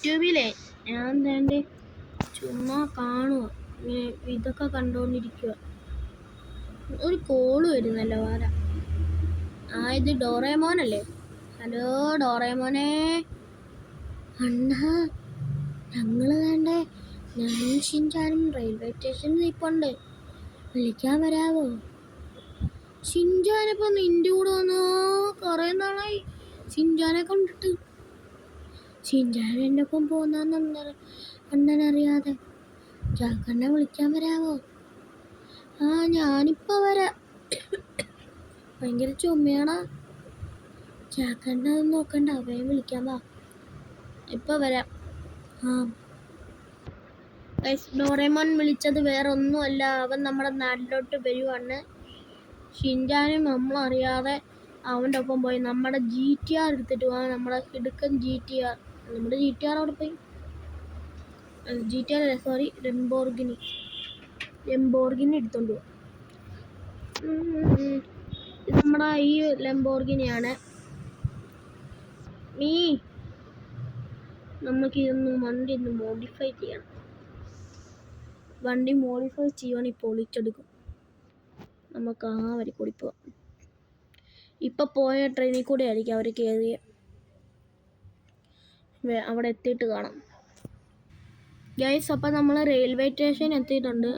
യൂട്യൂബിലെ ഞാൻ തന്നെ ചുമ്മാ കാണുക, ഇതൊക്കെ കണ്ടുകൊണ്ടിരിക്കുക. ഒരു കോള് വരുന്നല്ലോ ആരാ? ഇത് ഡോറേമോനല്ലേ? ഹലോ ഡോറേമോനെ. അണ്ണാ, ഞങ്ങള് വേണ്ടേ, ഞാനും ഷിൻചാനും റെയിൽവേ സ്റ്റേഷനിൽ നിൽപ്പുണ്ട്, വിളിക്കാൻ വരാവോ? ഷിൻചാനിപ്പോ നിന്റെ കൂടെ വന്നോ? കുറേ നാളായി ഷിൻചാനെ കണ്ടിട്ട്. ഷിൻചാൻ എൻ്റെ ഒപ്പം പോന്നറിയാതെ ജാക്കണ്ണെ വിളിക്കാൻ വരാവോ? ഞാനിപ്പോ വരാം. ഭയങ്കര ചുമയാണോ? ജാക്കണ്ണ നോക്കണ്ട, വേഗം വിളിക്കാൻ വാ. ഇപ്പൊ വരാം. ഡോറേമോൻ വിളിച്ചത് വേറെ ഒന്നുമല്ല, അവൻ നമ്മുടെ നാട്ടിലോട്ട് വരുവാണ്. ഷിൻചാനും നമ്മളറിയാതെ അവൻ്റെ ഒപ്പം പോയി നമ്മുടെ GTR എടുത്തിട്ട് പോകാൻ. നമ്മുടെ കിടുക്കൻ GTR. നമ്മുടെ GTR അവിടെ പോയി. GTR അല്ല, സോറി, ലെംബോർഗിനി എടുത്തോണ്ട് പോവാം. ഇത് നമ്മുടെ ഈ ലെംബോർഗിനിയാണ്. നമുക്ക് വണ്ടി ഒന്ന് മോഡിഫൈ ചെയ്യണം. വണ്ടി മോഡിഫൈ ചെയ്യുവാണെങ്കിൽ പൊളിച്ചെടുക്കും. നമുക്ക് ആ വരി കൂടി പോവാം. ഇപ്പൊ പോയ ട്രെയിനിൽ കൂടെ ആയിരിക്കും അവർ കയറിയ. അവിടെ എത്തിയിട്ട് കാണാം ഗൈസ്. അപ്പം നമ്മൾ റെയിൽവേ സ്റ്റേഷൻ എത്തിയിട്ടുണ്ട്.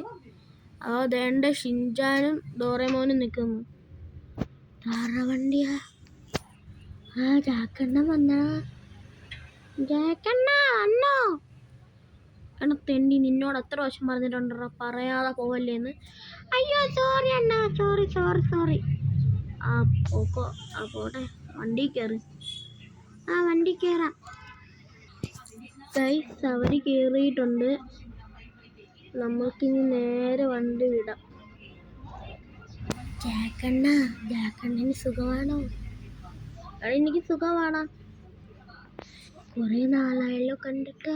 ദേണ്ട ഷിൻചാനും ഡോറേമോനും നിൽക്കുന്നു. വണ്ടിയാ? ജാക്കണ്ണ വന്നാ? ജാക്കണ്ണ അണ്ണോ? എണ്ണ തെണ്ടി, നിന്നോട് എത്ര വർഷം പറഞ്ഞിട്ടുണ്ടോ പറയാതെ പോവല്ലേന്ന്? അയ്യോ സോറി അണ്ണാ, സോറി. പോട്ടെ, വണ്ടി കയറി. വണ്ടി കയറാം ഗൈസ്. അവര് കയറിയിട്ടുണ്ട്. നമുക്കിനി നേരെ വണ്ടി വിടാം. ജാക്കണ്ണന് സുഖമാണോ? എനിക്ക് സുഖമാണോ? കുറേ നാളായല്ലോ കണ്ടിട്ട്.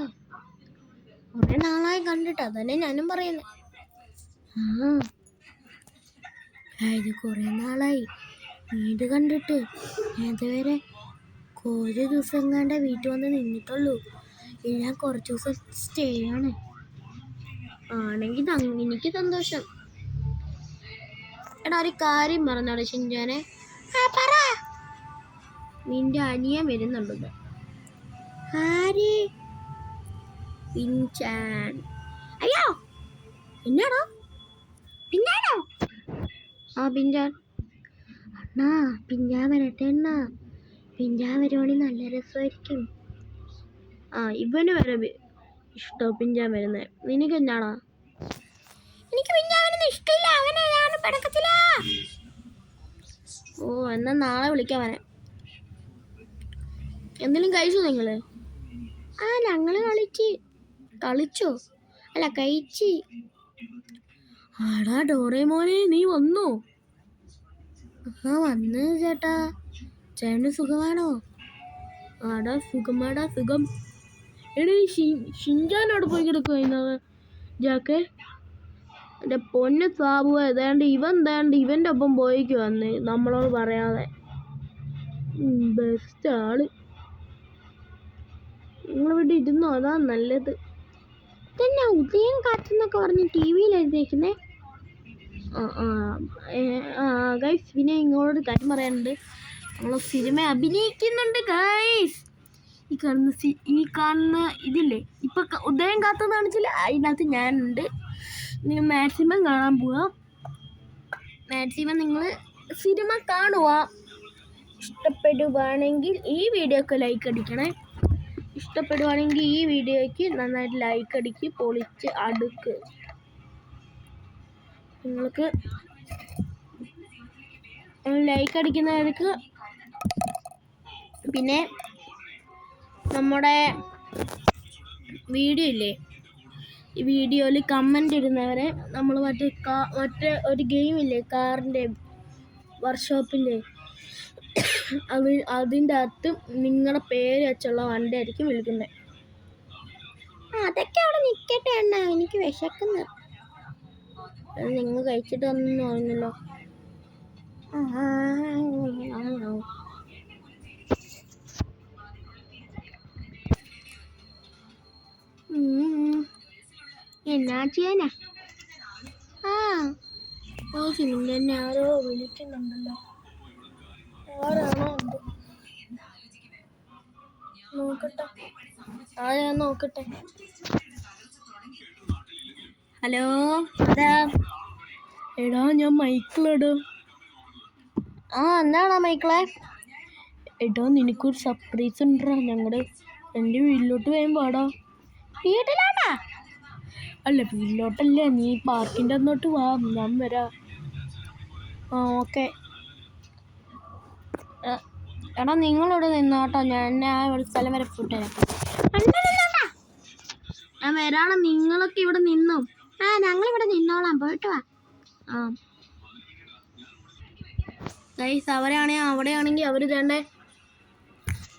അതന്നെ ഞാനും പറയുന്നത്. ഇത് കുറേ നാളായി വീട് കണ്ടിട്ട്. ഇതുവരെ ഒരു ദിവസം കണ്ട വീട്ടിൽ വന്ന് നിന്നിട്ടുള്ളൂ. ഞാൻ കുറച്ച് ദിവസം സ്റ്റേ ആണ്. ആണെങ്കിൽ എനിക്ക് സന്തോഷം. എടാ, ഒരു കാര്യം പറഞ്ഞോടെ ഷിൻചാനെ. നിന്റെ അനിയൻ വരുന്നുണ്ട്. ആര്? പിൻചാൻ. അയ്യോ, പിന്നാണോ? പിൻചാൻ. അണ്ണാ, പിൻചാൻ വരട്ടെ അണ്ണാ. പിൻചാൻ വരുവാണെങ്കിൽ നല്ല രസമായിരിക്കും. ഇവന് വരെ ഇഷ്ടം പിൻചാൻ വരുന്നത്. നിനക്ക് എന്നാടാ? എനിക്ക് പിൻചാനൊന്നും ഇഷ്ടമില്ല, അവനെ ഞാൻ പടക്കത്തില്ല. എന്നാ നാളെ വിളിക്കാൻ വരാം. എന്തെങ്കിലും കഴിച്ചോ നിങ്ങള്? ഞങ്ങള് കളിച്ചോ? അല്ല, കഴിച്ച്. ആടാ ഡോറേമോനെ, നീ വന്നോ? വന്ന് ചേട്ടാ. ചേട്ടന് സുഖമാണോ? സുഖം. എടീ, ഷിൻചാനോട് പോയി കിടക്കുക ജാക്കെ. എൻ്റെ പൊന്ന് സാബു, ഇവൻ്റെ ഒപ്പം പോയിക്ക് വന്നേ, നമ്മളോട് പറയാതെ. ബെസ്റ്റ് ആള്. നിങ്ങളിവിടെ ഇരുന്നോ, അതാ നല്ലത്. പിന്നെ ഉദയം കാത്തെന്നൊക്കെ പറഞ്ഞ് TV എഴുതിയേക്കുന്നേ. ഗൈസ്, പിന്നെ നിങ്ങളോട് കാര്യം പറയാനുണ്ട്. നമ്മളെ സിനിമ അഭിനയിക്കുന്നുണ്ട് ഗൈസ്. ഈ കാണുന്ന ഇതില്ലേ, ഇപ്പൊ ഉദയം കാത്തെന്ന് കാണിച്ചില്ല, അതിനകത്ത് ഞാനുണ്ട്. നിങ്ങൾ മാക്സിമം കാണാൻ പോവാം. മാക്സിമം നിങ്ങൾ സിനിമ കാണുക. ഇഷ്ടപ്പെടുവാണെങ്കിൽ ഈ വീഡിയോക്ക് ലൈക്ക് അടിക്കണേ. ഇഷ്ടപ്പെടുവാണെങ്കിൽ ഈ വീഡിയോയ്ക്ക് നന്നായിട്ട് ലൈക്ക് അടിക്ക്, പൊളിച്ച് അടുക്ക്. നിങ്ങൾക്ക് ലൈക്ക് അടിക്കുന്നവർക്ക് പിന്നെ നമ്മുടെ വീഡിയോ ഇല്ലേ, ഈ വീഡിയോയിൽ കമൻ്റ് ഇടുന്നവരെ നമ്മൾ മറ്റേ ഒരു ഗെയിമില്ലേ, കാറിൻ്റെ വർക്ക്ഷോപ്പിൻ്റെ, അതിൻ്റെ അകത്ത് നിങ്ങളുടെ പേര് വെച്ചുള്ള വണ്ടി ആയിരിക്കും വിളിക്കുന്നത്. അതൊക്കെ അവിടെ നിൽക്കട്ടെ അണ്ണാ, എനിക്ക് വിശക്കുന്നു. നിങ്ങൾ കഴിച്ചിട്ട് വന്നു പറഞ്ഞല്ലോ. എന്നാ ചെയ്യാനാ? ആ ഓ സിമിൻ്റെ തന്നെ ആരോ വിളിക്കുന്നുണ്ടല്ലോ. ആരാണോ എന്തോ നോക്കട്ടെ, ആരാ നോക്കട്ടെ. ഹലോ, അതാ എടാ ഞാൻ മൈക്കിളെടാ. ആ എന്താണോ മൈക്കിളെ? എടാ നിനക്കൊരു സർപ്രൈസ് ഉണ്ടാ. എൻ്റെ വീട്ടിലോട്ട് വേഗം പാടാ. വീട്ടിലോട്ടാ? അല്ല വീട്ടിലോട്ടല്ലേ, നീ പാർക്കിൻ്റെ അന്നോട്ട് വാ, ഞാൻ വരാം. ആ ഓക്കെ. എടാ നിങ്ങളിവിടെ നിന്നോട്ടോ, ഞാൻ സ്ഥലം വരെ പോയിട്ട് വരാം. ഞാൻ വരാണ്, നിങ്ങളൊക്കെ ഇവിടെ നിന്നോ. ആ ഞങ്ങളിവിടെ നിന്നോളാം, പോയിട്ട് വാ. ആ ഗൈസ് അവിടെയാണെങ്കിൽ അവർ തന്നെ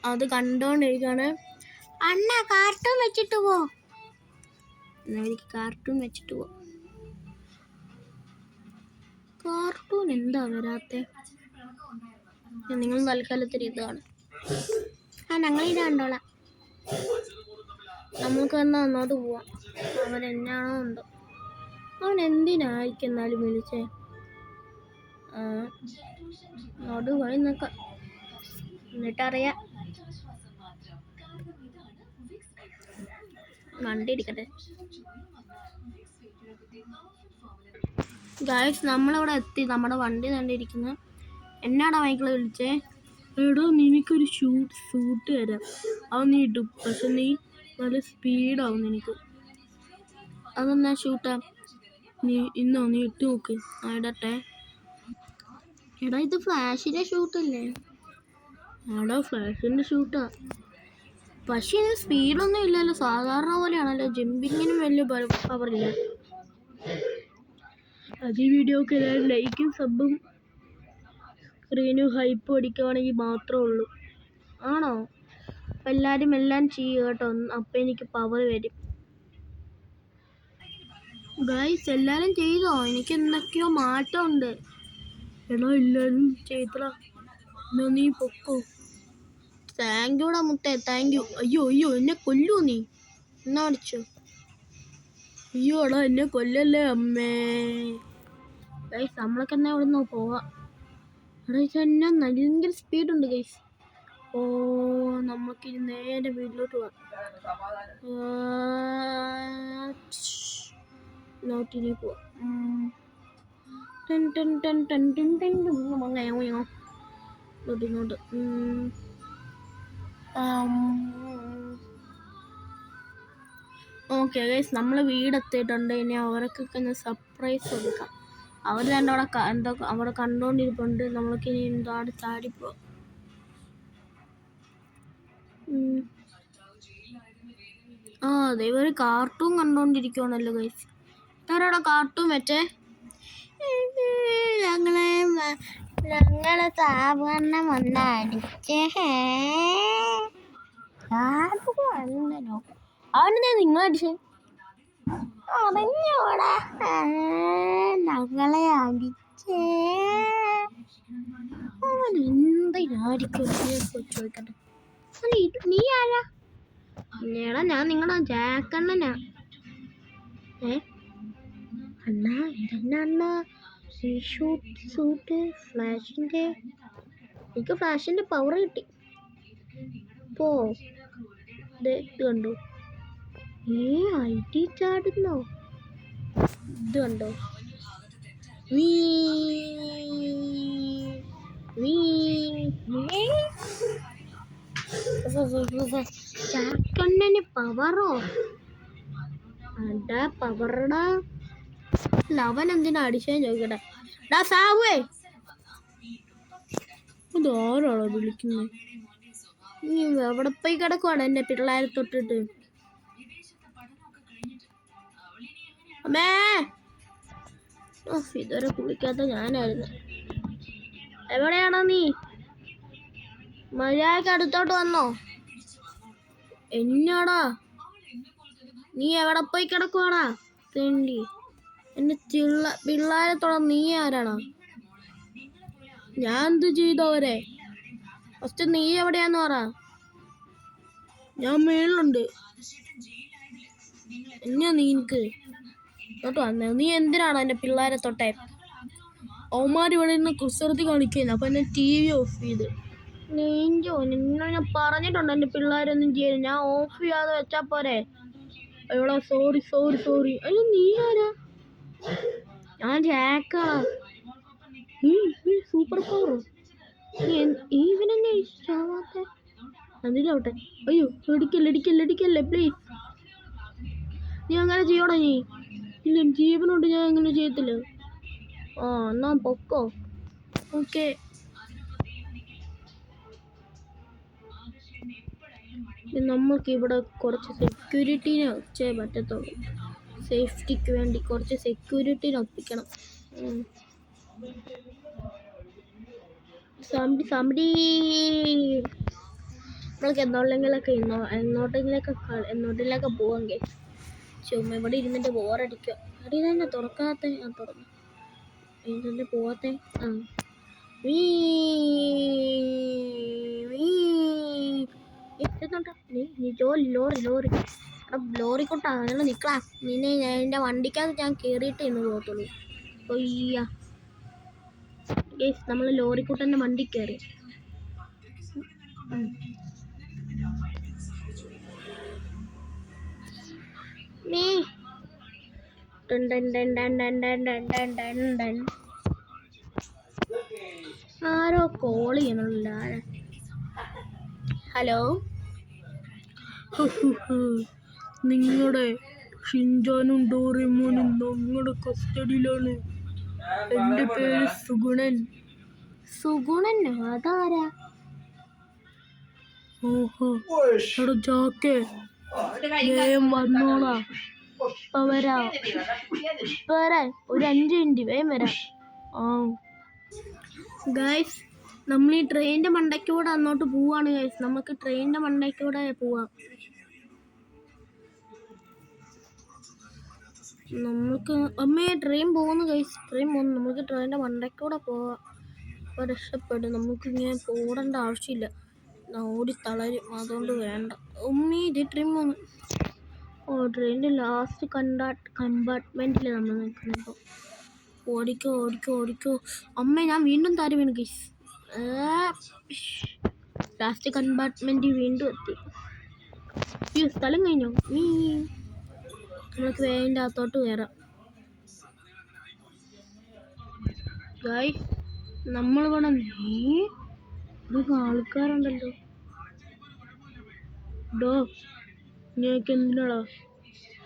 അത് കണ്ടോണ്ടിരിക്കാണ്. അണ്ണ കാർട്ടൂൺ വെച്ചിട്ട് പോ. എനിക്ക് കാർട്ടൂൺ വെച്ചിട്ട് പോ. കാർട്ടൂൺ എന്താ വരാത്തെ? നിങ്ങൾ തൽക്കാലത്തിന് ഇതാണ്. ആ ഞങ്ങൾ ഇത് കണ്ടോളാം. നമുക്ക് എന്നാ അങ്ങോട്ട് പോവാം. അവൻ എന്നാണോ ഉണ്ടോ, അവൻ എന്തിനായിരിക്കും എന്നാലും വിളിച്ചേ. അങ്ങോട്ട് പോയി നോക്കാം, എന്നിട്ടറിയാം. വണ്ടി ഇരിക്കട്ടെ. ഗൈസ് നമ്മളിവിടെ എത്തി, നമ്മുടെ വണ്ടി കണ്ടിരിക്കുന്നത്. എന്നാടാ മൈക്കിളെ വിളിച്ചേ? എടോ നിനക്കൊരു സൂട്ട് തരാം, അത് നീ ഇടും, പക്ഷെ നീ നല്ല സ്പീഡാവും നിനക്ക്. അതെന്നാ ഷൂട്ടാ? നീ ഇട്ട് നോക്ക്. ആ ഇടട്ടെ. എടാ ഇത് ഫ്ലാഷിൻ്റെ ഷൂട്ടല്ലേ? ആടാ ഫ്ലാഷിൻ്റെ ഷൂട്ടാ, പക്ഷെ ഇതിന് സ്പീഡൊന്നും ഇല്ലല്ലോ, സാധാരണ പോലെയാണല്ലോ. ജമ്പിങ്ങിനും വലിയ പവറില്ല. അത് ഈ വീഡിയോക്ക് എല്ലാവരും ലൈക്കും സബും സ്ക്രീനും ഹൈപ്പും അടിക്കുവാണെങ്കിൽ മാത്രമേ ഉള്ളൂ. ആണോ? അപ്പം എല്ലാവരും എല്ലാം ചെയ്യുക കേട്ടോ, അപ്പം എനിക്ക് പവർ വരും. ഗൈസ് എല്ലാവരും ചെയ്തോ? എനിക്ക് എന്തൊക്കെയോ മാറ്റമുണ്ട്. എടാ എല്ലാവരും ചെയ്തടാ, എന്നാ നീ പൊക്കോ. താങ്ക് യൂടാ മുത്തേ, താങ്ക് യു. അയ്യോ എന്നെ കൊല്ലൂ നീ. എന്നാ അടിച്ചോ? അയ്യോ എടാ എന്നെ കൊല്ലല്ലേ അമ്മേ. ഗൈസ് നമ്മളൊക്കെ എന്നാ ഇവിടെ നിന്ന് പോവാം. എടാ ഇതെന്നാ ഭയങ്കര സ്പീഡുണ്ട് ഗൈസ്. ഓ നമുക്കിനി നേരെ വീട്ടിലോട്ട് പോവാം. നോട്ടിനി പോവാം. ഇങ്ങോട്ട് ഓക്കെ ഗൈസ് നമ്മൾ വീടെത്തിയിട്ടുണ്ട്. ഇനി അവർക്കൊക്കെ ഒന്ന് സർപ്രൈസ് കൊടുക്കാം. അവർ തന്നെ അവിടെ കണ്ടോണ്ടിരിപ്പുണ്ട്. നമ്മൾക്ക് ഇനി എന്താണ് ചാടിപ്പോ. ആ അതെ ഒരു കാർട്ടൂൺ കണ്ടോണ്ടിരിക്കുവാണല്ലോ ഗൈസ്. ആരാടാ കാർട്ടൂൺ വെച്ചേ? ഞങ്ങളെ സാധാരണ വന്നടിച്ചേ. അവനെന്താ നിങ്ങളടിച്ചേ? അറിഞ്ഞോടാ, ഞങ്ങളെ അടിച്ചേ. അവൻ എന്തിനായിരിക്കും ചോദിക്കട്ടെ. നീ ആരാ? എടാ ഞാൻ നിങ്ങളുടെ ജാക്കണ്ണനാ. അണ്ണാ ഇതെന്നാ അണ്ണാ സൂട്ട് ഫ്ലാഷിൻ്റെ? എനിക്ക് ഫ്ലാഷിൻ്റെ പവർ കിട്ടി. പോ ഇത് കണ്ടോ, ഐ ചാടുന്നോ? ഇത് കണ്ടോ? ചാക്കണ്ണന് പവറോ? അടാ പവറടാ. അവൻ എന്തിനാ അടിച്ചേന്ന് ചോദിക്കട്ടെ. ഡാ സാവേ, ഇതാരാണോ വിളിക്കുന്നത്? നീ എവിടെ പോയി കിടക്കുവാണ് എന്നെ പിള്ളേരെ തൊട്ടിട്ട്? അമ്മേ ഇതുവരെ കുളിക്കാത്ത ഞാനായിരുന്നു. എവിടെയാണോ നീ? മര്യാദക്ക് അടുത്തോട്ട് വന്നോ? എന്നാടാ നീ എവിടെ പോയി കിടക്കുവാടാ തെണ്ടി? എന്നെ പിള്ളേരെ തൊടാൻ നീ ആരാണോ? ഞാൻ എന്ത് ചെയ്തവരെ? ഫസ്റ്റ് നീ എവിടെയാന്ന് പറ. ഞാൻ മേളിലുണ്ട്. എന്നാ നിനക്ക്? എന്നിട്ട് വന്നേ. നീ എന്തിനാണ് എൻ്റെ പിള്ളേരെ തൊട്ടേ? അവന്മാർ ഇവിടെ നിന്ന് കുസൃതി കാണിക്കുന്നത്. അപ്പം എന്നെ TV ഓഫ് ചെയ്ത്. നിന്നെ ഞാൻ പറഞ്ഞിട്ടുണ്ട് എൻ്റെ പിള്ളേരൊന്നും ചെയ്യില്ല. ഞാൻ ഓഫ് ചെയ്യാതെ വെച്ചാൽ പോരെ. അയ്യോടാ, സോറി. അയ്യോ, നീ ആരാ? ഞാൻ ജാക്കാ. സൂപ്പർ പവറോ? ഇവനെന്നെ ഇഷ്ടമാവാത്തെ? അതിലോട്ടെ. അയ്യോ, ഇടിക്കല്ലേ പ്ലീസ്. നീ അങ്ങനെ ചെയ്യോടാ? നീ ഇല്ല, ജീവനോട് ഞാൻ അങ്ങനെ ചെയ്യത്തില്ല. എന്നാ പൊക്കോ. ഓക്കെ. നമ്മൾക്ക് ഇവിടെ കുറച്ച് സെക്യൂരിറ്റീനെ വെച്ചേ പറ്റത്തുള്ളൂ. സേഫ്റ്റിക്ക് വേണ്ടി കുറച്ച് സെക്യൂരിറ്റീനെ ഒപ്പിക്കണം. നമ്മൾക്ക് എന്നോട്ടെങ്കിലൊക്കെ പോവാങ്കേ. ചുമ്മാ ഇവിടെ ഇരുന്നിട്ട് ബോറടിക്കുക. അടി തന്നെ തുറക്കാത്ത. തുറന്നു ഇതിൻ്റെ പോവാത്തെ. ലോറി കൊട്ടാ അങ്ങനെ നിക്കളാ. നിന്നെ എൻ്റെ വണ്ടിക്കകത്ത് ഞാൻ കേറിയിട്ട് ഇന്ന് പോകത്തുള്ളൂ. ഒയ്യ, നമ്മൾ ലോറിക്കുട്ടൻ്റെ വണ്ടി കയറി. ആരോ കോൾ ചെയ്യണല്ല. ഹലോ, നിങ്ങളുടെ ഷിൻചാനും ഡോറേമോനും ഞങ്ങളുടെ കസ്റ്റഡിയിലാണ്. എൻ്റെ പേര് സുഗുണൻ. അതാരാ? ഓഹോ, എടാ ജാക്കേ, വേഗം വന്നോളാ. വരാം, ഒരു 5 മിനിറ്റ് വേഗം വരാം. ഗൈസ്, നമ്മൾ ഈ ട്രെയിനിൻ്റെ മണ്ടയ്ക്കൂടെ അങ്ങോട്ട് പോവാണ്. ഗൈസ്, നമുക്ക് ട്രെയിനിൻ്റെ മണ്ടയ്ക്കൂടെ പോവാം. നമുക്ക് ട്രെയിൻ പോകുന്നു ഗൈസ്, ട്രെയിൻ പോകുന്നു. നമുക്ക് ട്രെയിനിൻ്റെ മണ്ടയ്ക്കൂടെ പോവാം. അപ്പോൾ രക്ഷപ്പെടും. നമുക്കിങ്ങനെ പോടേണ്ട ആവശ്യമില്ല. ഓടി തളരും, അതുകൊണ്ട് വേണ്ട. ഇത് ട്രെയിൻ പോകുന്നു. ട്രെയിനിൻ്റെ ലാസ്റ്റ് കമ്പാർട്ട്മെൻറ്റിൽ നമ്മൾ നിൽക്കുന്നത്. ഓടിക്കോ. ഞാൻ വീണ്ടും താരം വീണു ഗൈസ്. ലാസ്റ്റ് കമ്പാർട്ട്മെൻറ്റ് വീണ്ടും എത്തി. ഈ സ്ഥലം കഴിഞ്ഞോ? നമുക്ക് വേഗം അകത്തോട്ട് കയറാം. ഗൈസ്, നമ്മളിവിടെ ഇതൊക്കെ ആൾക്കാരുണ്ടല്ലോ. നീക്ക് എന്തിനാടാ?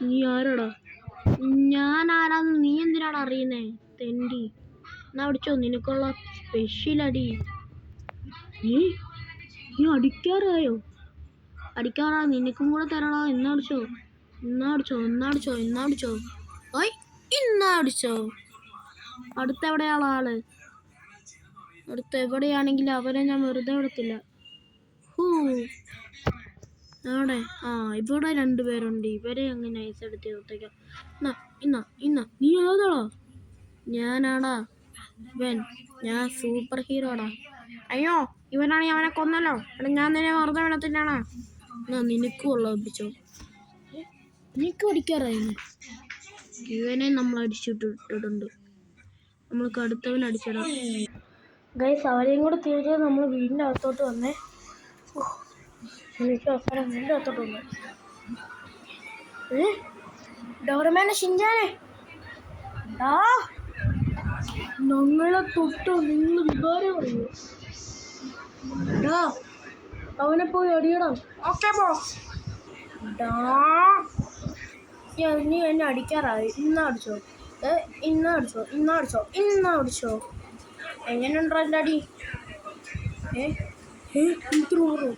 നീ ആരാടാ? ഞാൻ ആരാന്ന് നീ എന്തിനാടാ അറിയുന്നേ? തെണ്ടി, എന്നാ അടിച്ചോ, നിനക്കുള്ള സ്പെഷ്യൽ അടി. നീ അടിക്കാറായോ? നിനക്കും കൂടെ തരണോ? ഇന്നടിച്ചോ. ഓയ്, ഇന്നടിച്ചോ. അടുത്ത എവിടെയാണ് ആള്? അടുത്ത എവിടെയാണെങ്കിലും അവരെ ഞാൻ വെറുതെ വിടത്തില്ല. അവിടെ ഇവിടെ 2 പേരുണ്ട്. ഇവരെ അങ്ങനെ നൈസ് എടുത്ത് കൊടുത്തേക്കാം. നീ ഏതാടാ? ഞാനാടാ ഞാൻ സൂപ്പർ ഹീറോടാ. അയ്യോ, ഇവനാണെങ്കിൽ അവനെ കൊന്നല്ലോ. എടാ, ഞാൻ നിന്നെ വെറുതെ വിടത്തില്ലാണോ? നിനക്കും ഉള്ള ഒപ്പിച്ചോ. നിനക്കും അടിക്കാറായിരുന്നു. ഇവനെ നമ്മൾ അടിച്ചിട്ടിട്ടുണ്ട്. നമ്മൾക്ക് അടുത്തവൻ അടിച്ചിടാം. ഗൈസ്, അവരെയും കൂടെ തീർത്ത് നമ്മൾ വീടിൻ്റെ അകത്തോട്ട് വന്നേ. എനിക്ക് അവസാനം വീടിൻ്റെ അകത്തോട്ട് വന്നു. ഡോറമേനെ, ഷിൻചാനെ, ഞങ്ങളെ തൊട്ട് നിങ്ങൾ വികാരം പറയൂ. അവനെ പോയി അടിയണം. Okay boss. നീ എന്നെ അടിക്കാറായി. ഇന്നടിച്ചോ. എങ്ങനെയുണ്ടോ എൻ്റെ അടി? ഇത്ര ഓർമ്മ.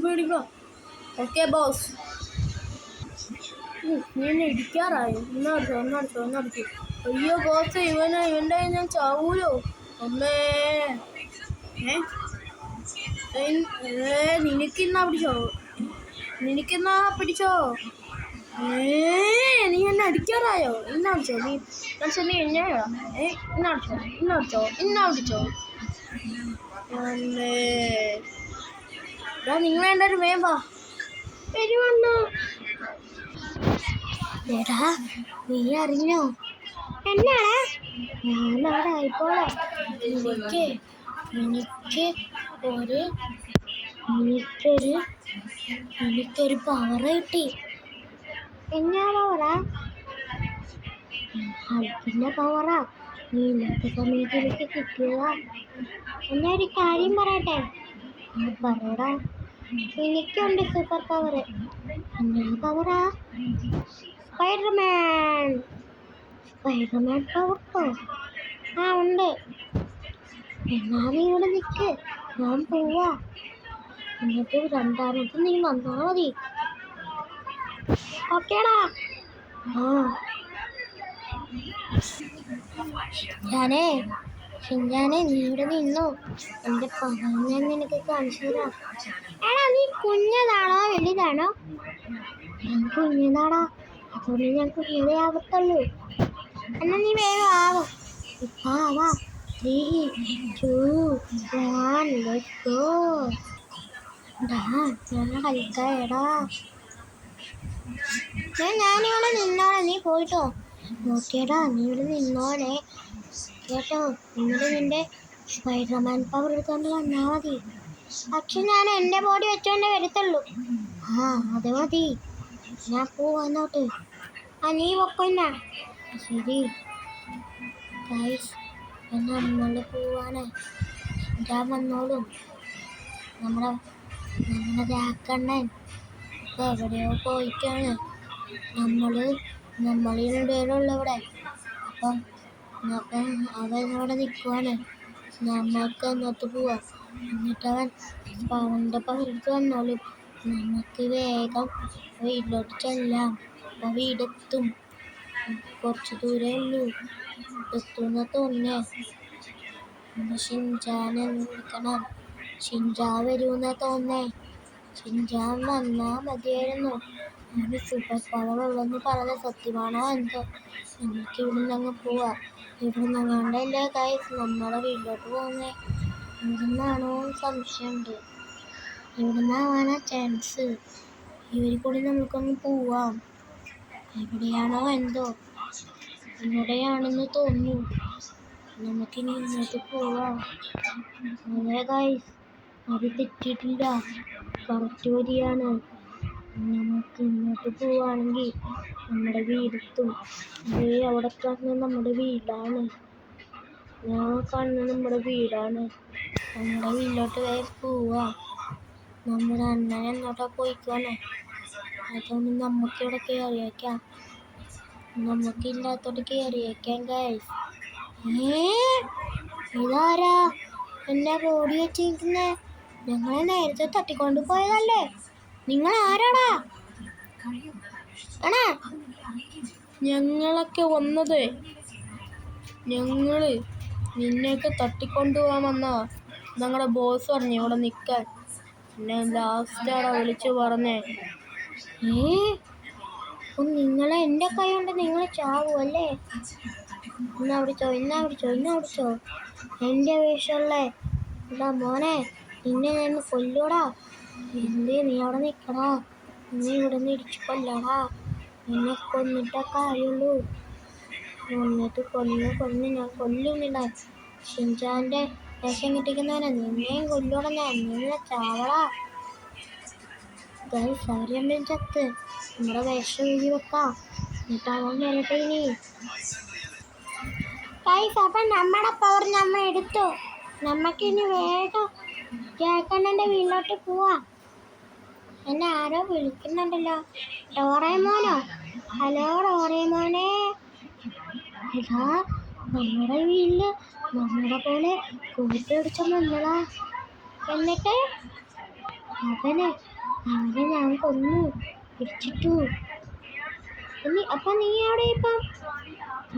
പേടിക്കോ? Okay boss. നീ എന്നെ ഇടിക്കാറായോ? ഒന്നടിച്ചോ. അയ്യോ ബോസ്, ഇവൻ്റെ ഞാൻ ചാവൂലോ. അമ്മേ, നിനക്കിന്നാ പിടിച്ചോ. നീ എന്നെ അടിക്കാറായോ? ഇന്നടിച്ചോ. നീ എന്നെയാ? ഇന്നടിച്ചോ. അമ്മേ, നിങ്ങൾ എല്ലാവരും വേഗം വാ. വരുവണ്ണ. എടാ നീ അറിഞ്ഞോ എന്നാടാ ഞാനവിടെ ആയിപ്പോളെ എനിക്ക് എനിക്ക് ഒരു എനിക്കൊരു എനിക്കൊരു പവർ കിട്ടി. എന്നാ പവറാ? ഹൾക്കിൻ്റെ പവറാ. നീ ഇല്ലാത്ത സമയത്ത് എനിക്ക് കിട്ടിയതാ. എന്നാ ഒരു കാര്യം പറയട്ടെ? പറയടാ. എനിക്കുണ്ട് സൂപ്പർ പവർ. എന്നാ പവറാ? സ്പൈഡർമാൻ പവറോ? ആ ഉണ്ട്. എന്നാ നീ ഇവിടെ നിൽക്ക്, ഞാൻ പോവാ. എന്നിട്ട് രണ്ടാമത് നീ വന്നാ മതി. ഓക്കേടാ. ആ ഞാനേ നീ ഇവിടെ നിന്നോ, എൻ്റെ പവർ ഞാൻ നിനക്ക് കാണിച്ചു തരാം. എടാ നീ കുഞ്ഞതാണോ വലുതാണോ? ഞാൻ കുഞ്ഞതാടാ, അതുകൊണ്ട് ഞാൻ കുഞ്ഞതേ ആവത്തുള്ളൂ. എന്നാ നീ വേഗം ആവും. ഇപ്പൊ ആവാ. 3, 2, 1 let's go. ഞാൻ കളിക്കാടാ. ഞാനിവിടെ നിന്നോളാം, നീ പോയിട്ടോ. ഓക്കേടാ, നീ ഇവിടെ നിന്നോളെ കേട്ടോ. എന്നിട്ട് നിന്റെ സ്പൈഡർമാൻ പവർ എടുത്തോണ്ട് വന്നാൽ മതി. പക്ഷെ ഞാൻ എൻ്റെ ബോഡി വെച്ചോണ്ടേ വരത്തുള്ളൂ. ആ അത് മതി, ഞാൻ പോവാന്നോട്ട്. നീ പൊക്കൊന്ന. ശരി ഗൈസ്, നമ്മൾ പോവാണ്. ഞാൻ വന്നോളും. നമ്മുടെ ജാക്കണ്ണൻ എവിടെയോ പോയിട്ടാണ്. നമ്മളിൽ പേരുള്ള ഇവിടെ. അപ്പം അവൻ അവിടെ നിൽക്കുവാണ്. നമുക്ക് അങ്ങോട്ട് പോവാം. എന്നിട്ട് അവൻ പവറിൻ്റെ പവരെടുത്ത് വന്നോളും. നമുക്ക് വേഗം വീട്ടിലോട്ട് ചെല്ലാം. അപ്പോൾ വീടെത്തും. കുറച്ച് ദൂരേ ഉള്ളൂ. എത്തുമെന്ന് തോന്നുന്നേ. ഷിൻചാനെ വിളിക്കണം. ഷിൻചാൻ വരുമെന്നാ തോന്നേ. ഷിൻചാൻ വന്നാൽ മതിയായിരുന്നു. അവന് സൂപ്പർ പവർ ഉള്ളെന്ന് പറഞ്ഞ സത്യമാണോ എന്തോ. നമുക്ക് ഇവിടുന്ന് അങ്ങ് പോവാം. ഇവിടുന്ന് അങ്ങാണ്ടല്ലേ ഗൈസ് നമ്മുടെ വീട്ടിലോട്ട് പോകുന്നേ. ഇവിടുന്നാണോ സംശയമുണ്ട്. ഇവിടുന്നാവാനാ ചാൻസ്. ഇവരിൽ കൂടി നമുക്കങ്ങ് പോവാം. എവിടെയാണോ എന്തോ. ഇവിടെയാണെന്ന് തോന്നുന്നു. നമുക്കിനി ഇങ്ങോട്ട് പോവാം. അതെ ഗൈസ്, അത് തെറ്റിയിട്ടില്ല, കറക്റ്റ് വരികയാണ്. നമുക്ക് ഇങ്ങോട്ട് പോവാണെങ്കിൽ നമ്മുടെ വീടെത്തും. അതേ അവിടെ കാണുന്നത് നമ്മുടെ വീടാണ്. ഞാൻ കാണുന്നത് നമ്മുടെ വീടാണ്. നമ്മുടെ വീട്ടിലോട്ട് വേഗം പോവാം. നമ്മുടെ അണ്ണൻ എന്നോട്ടാ പോയിക്കാണ്. അതുകൊണ്ട് നമുക്കിവിടെ കയറിയേക്കാം. നമുക്കില്ലാത്തോട്ട് കയറിയേക്കാം ഗൈസ്. ഇതാരാ എന്നെ ബോഡി വെച്ചിരിക്കുന്നേ? ഞങ്ങളെ നേരത്തെ തട്ടിക്കൊണ്ട് പോയതല്ലേ. നിങ്ങൾ ആരാടാ? ആണാ ഞങ്ങളൊക്കെ വന്നത് ഞങ്ങള് നിന്നെയൊക്കെ തട്ടിക്കൊണ്ടുപോകാമെന്നാ ഞങ്ങളുടെ ബോസ് പറഞ്ഞു ഇവിടെ നിൽക്കാൻ. എന്നെ ലാസ്റ്റാടാ വിളിച്ചു പറഞ്ഞേ. നിങ്ങളെ എൻ്റെ കൈ കൊണ്ട് നിങ്ങൾ ചാവുമല്ലേ? ഇന്നാ പിടിച്ചോ. എൻ്റെ വേഷമുള്ളേ ഇതാ മോനെ, നിന്നെ ഞാൻ കൊല്ലൂടാ. എന്തേ നീ അവിടെ നിൽക്കടാ. നീ ഇവിടെ നിന്ന് ഇടിച്ച് കൊല്ലടാ. നിന്നെ കൊന്നിട്ടേ കാര്യമുള്ളൂ. എന്നിട്ട് കൊന്ന് ഞാൻ കൊല്ലുന്നില്ല. ഷിൻചാൻ്റെ വേഷം കിട്ടിക്കുന്നവനെ നിന്നെയും കൊല്ലൂടെ ഞാൻ. നിന്നെ ചാവടാ. അവരെല്ലാം ചത്ത്. നമ്മുടെ വേഷം എഴുതി വെക്കാം. എന്നിട്ട് അവൻ വരട്ടെ ഇനി. അപ്പം നമ്മുടെ പവർ നമ്മൾ എടുത്തു. നമുക്കിനി വേഗം ജാക്കണ്ണൻ്റെ വീട്ടിലോട്ട് പോവാം. എന്നെ ആരോ വിളിക്കുന്നുണ്ടല്ലോ. ഡോറേമോനോ? ഹലോ ഡോറേമോനെ. ഇതാ നമ്മുടെ വീട്ടില് നമ്മുടെ പോലെ കൂട്ടിടിച്ച നമ്മളാ. എന്നിട്ട് അവനെ ഞാൻ കൊന്നു, പിടിച്ചിട്ടു. അപ്പം നീ എവിടെ ഇപ്പം?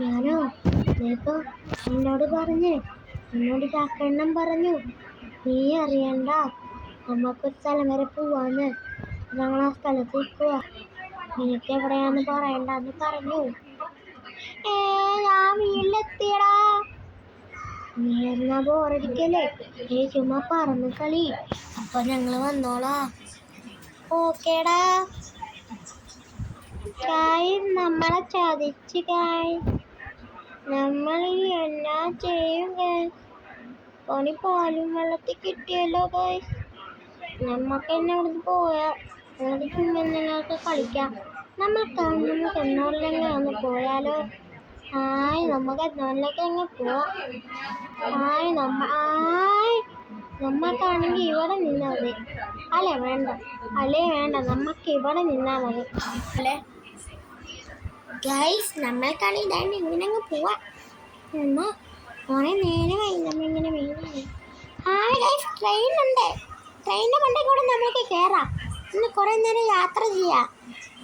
ഞാനോ ഇപ്പം എന്നോട് ചാക്കണ്ണൻ പറഞ്ഞു നീ അറിയണ്ട, നമുക്കൊരു സ്ഥലം വരെ പോവാന്ന്. ഞങ്ങൾ ആ സ്ഥലത്ത് നിൽക്കുക. നിനക്ക് എവിടെയാന്ന് പറയണ്ടെന്ന് പറഞ്ഞു. ഞാൻ വീട്ടിലെത്തിയടാ. നീ എന്നാ ബോറടിക്കല്ലേ? ചുമ്മാ പറന്ന് കളി. അപ്പൊ ഞങ്ങൾ വന്നോളാം. ഓക്കേടാ. ഗായ്സ് നമ്മളെ ചതിച്ച് ഗായ്സ്. നമ്മൾ എന്നാ ചെയ്യും ഗായ്സ്? പണി പാലും വെള്ളത്തിൽ കിട്ടിയല്ലോ ഗായ്സ്. നമുക്ക് തന്നെ ഇവിടുന്ന് പോയാൽ നമുക്ക് ചുമ്മാ കളിക്കാം. നമുക്ക് എന്നോരില്ലെങ്കിൽ ഒന്ന് പോയാലോ? നമുക്ക് എന്നോരിലേക്ക് അങ്ങ് പോവാം. നമുക്കാണെങ്കിൽ ഇവിടെ നിന്നാൽ മതി. അല്ലേ വേണ്ട നമുക്ക് ഇവിടെ നിന്നാൽ മതി അല്ലേ ഗൈസ്. നമ്മൾക്കാണെങ്കിൽ ഇതാണ്ട് ഇങ്ങനെ അങ്ങ് പോവാം. കുറേ നേരമായി നമ്മളിങ്ങനെ വീഴുന്നത്. ഗൈസ് ട്രെയിനുണ്ട്. ട്രെയിനിൻ്റെ മണ്ടയിൽ കൂടെ നമുക്ക് കയറാം. ഇന്ന് കുറേ നേരം യാത്ര ചെയ്യാം.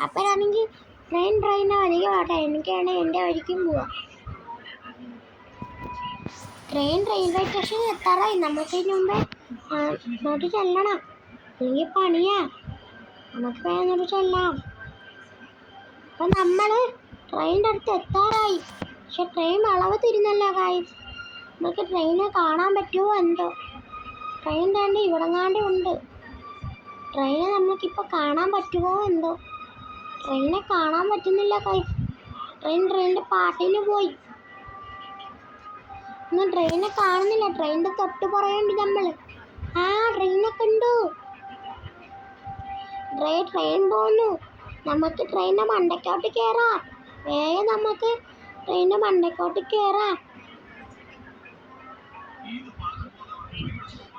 അപ്പോഴാണെങ്കിൽ ട്രെയിനോ എനിക്ക് പോട്ടെ. എനിക്കാണെങ്കിൽ എൻ്റെ വഴിക്കും പോവാം. ട്രെയിൻ റെയിൽവേ സ്റ്റേഷനിൽ എത്താറായി. നമുക്ക് ഇതിന് മുമ്പേ ഇങ്ങോട്ട് ചെല്ലണം. അല്ലെങ്കിൽ പണിയാ. നമുക്ക് വേഗം ചെല്ലാം. അപ്പം നമ്മൾ ട്രെയിനിൻ്റെ അടുത്ത് എത്താറായി. പക്ഷെ ട്രെയിൻ വളവ് തിരിഞ്ഞല്ലോ ഗായ്സ്. നമുക്ക് ട്രെയിനെ കാണാൻ പറ്റുമോ എന്തോ? ട്രെയിൻ താണ്ട് ഇവിടെങ്ങാണ്ട് ഉണ്ട്. ട്രെയിനെ നമുക്കിപ്പോൾ കാണാൻ പറ്റുമോ എന്തോ? ട്രെയിനെ കാണാൻ പറ്റുന്നില്ല ഗായ്സ്. ട്രെയിനിൻ്റെ പാട്ടിന് പോയി. ഇന്ന് ട്രെയിനെ കാണുന്നില്ല. ട്രെയിനിൻ്റെ തൊട്ട് പുറയുണ്ട് നമ്മൾ. ട്രെയിനെ കണ്ടു. ട്രെയിൻ പോകുന്നു. നമുക്ക് ട്രെയിനിൻ്റെ മണ്ടയ്ക്കോട്ട് കയറാം. വേഗം നമുക്ക് ട്രെയിനിൻ്റെ മണ്ടയ്ക്കോട്ട് കയറാം.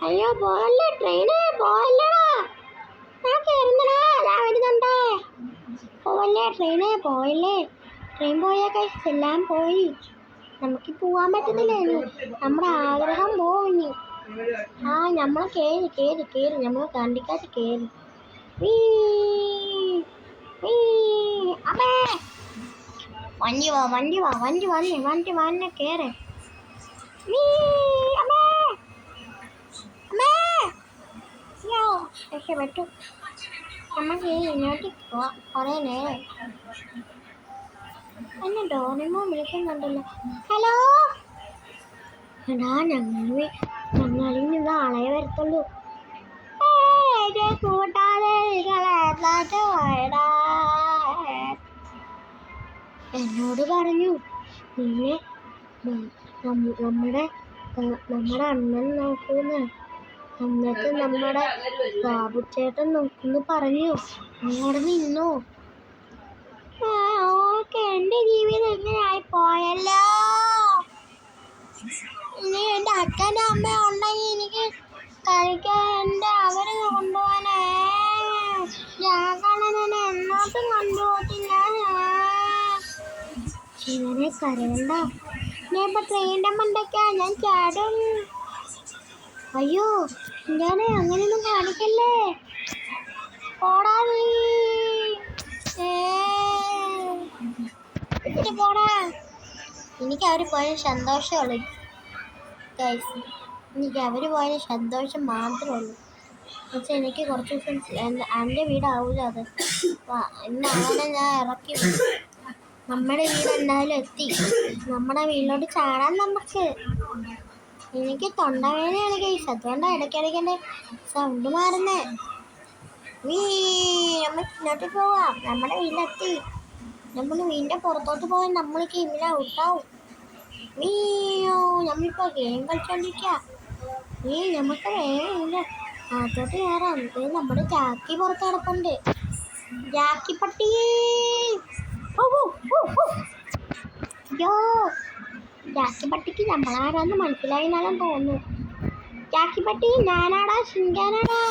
അയ്യോ പോയല്ലേ ട്രെയിന്, പോയല്ലടാ. ഞാൻ കയറുന്നടാ. അതാ വരുന്നുണ്ടേ. പോവല്ലേ ട്രെയിന്, പോയല്ലേ. ട്രെയിൻ പോയാൽ കഴിച്ച് എല്ലാം പോയി. നമുക്ക് പോവാൻ പറ്റുന്നില്ല. നമ്മുടെ ആഗ്രഹം പോയി. നമ്മൾ കേറി നമ്മൾ കണ്ടിക്കാട്ട് കേറി. അമ്മേ വണ്ടി വന്നെ കേറ്. രക്ഷപ്പെട്ടു. നമുക്ക് ഇങ്ങോട്ട് പോവാം. കുറേ നേരം എന്നെ ഡോറേമോൻ വിളിക്കുന്നുണ്ടല്ലോ. ഹലോ എടാ, ഞങ്ങളിന്ന് ആളെ വരത്തുള്ളൂ. കൂട്ടാതെ എന്നോട് പറഞ്ഞു നിന്നെ നമ്മുടെ അണ്ണൻ നോക്കൂന്ന്. എന്നിട്ട് നമ്മുടെ ബാബുച്ചേട്ടൻ നോക്കുന്നു പറഞ്ഞു. അങ്ങോട്ട് നിന്നു. ഓക്കെ, എൻ്റെ ജീവിതം ഇങ്ങനെയായി പോയല്ലോ. ഇനി എൻ്റെ അച്ഛനും അമ്മയും ഉണ്ടെങ്കിൽ എനിക്ക് കഴിക്കാൻ അവര് കൊണ്ടുപോകാനേ. ഞാൻ എന്നോട്ടും കൊണ്ടുപോകത്തില്ല. ഇങ്ങനെ കരയണ്ട. ഞാൻ ഇപ്പം ട്രെയിനിൻ്റെ മണ്ടയ്ക്കാ. ഞാൻ ചാടും. അയ്യോ ഞാൻ അങ്ങനെയൊന്നും കാണിക്കല്ലേ. പോടാ നീ. പോടാ. എനിക്ക് അവർ പോയ സന്തോഷമുള്ളൂ ഗൈസ്. എനിക്ക് അവർ പോയ സന്തോഷം മാത്രമേ ഉള്ളൂ. പക്ഷെ എനിക്ക് കുറച്ച് ദിവസം എൻ്റെ വീടാവൂല അത്. ഇന്ന് അവനെ ഞാൻ ഇറക്കി. നമ്മുടെ വീട് എന്തായാലും എത്തി. നമ്മുടെ വീട്ടിലോട്ട് ചാടാൻ നമുക്ക്. എനിക്ക് തൊണ്ടവേദനയാണ് ഗൈസ്. അതുകൊണ്ടാണ് ഇടയ്ക്കിടയ്ക്ക് എൻ്റെ സൗണ്ട് മാറുന്നേ. നമുക്ക് ഇങ്ങോട്ട് പോവാം. നമ്മുടെ വീട്ടിലെത്തി. നമ്മൾ വീടിൻ്റെ പുറത്തോട്ട് പോയാൽ നമ്മൾക്ക് ഇങ്ങനെ ഔട്ടാവും. നമ്മളിപ്പോൾ ഗെയിം കളിച്ചോണ്ടിരിക്കുക. നമുക്ക് വേഗമില്ല അകത്തോട്ട് കയറാം. നമ്മുടെ ജാക്കി പുറത്ത് കിടപ്പുണ്ട്. ജാക്കി പട്ടി. അയ്യോ ജാക്കി പട്ടിക്ക് നമ്മളാരാന്ന് മനസ്സിലായിന്നാലും തോന്നുന്നു. ജാക്കി പട്ടി ഞാനാടാ, ശിങ്കാനാടാ.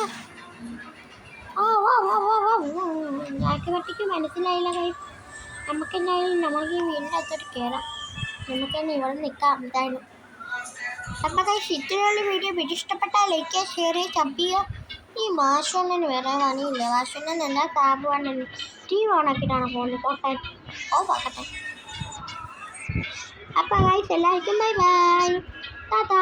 ജാക്കി പട്ടിക്ക് മനസ്സിലായില്ല കൈ. നമുക്കെന്നായാലും നമുക്ക് ഈ വീടിൻ്റെ അകത്തോട്ട് കയറാം. നമുക്ക് തന്നെ ഇവിടെ നിൽക്കാം എന്തായാലും. അപ്പം കൈ ഇത്രയുള്ള വീഡിയോ ഇഷ്ടപ്പെട്ടാൽ ലൈക്ക് ചെയ്യുക, ഷെയർ ചെയ്യുക, സബ് ചെയ്യുക. ഈ വാശുണ്ണന് വേറെ പണിയില്ല. വാശുണ്ണൻ എന്താ ടാബ് വേണ്ട TV ഓണാക്കിയിട്ടാണ് പോകുന്നത്. കോട്ടെ ഓഫാക്കട്ടെ. അപ്പം ഗൈസ് എല്ലാവർക്കും ബൈ ബൈ. ടാറ്റാ.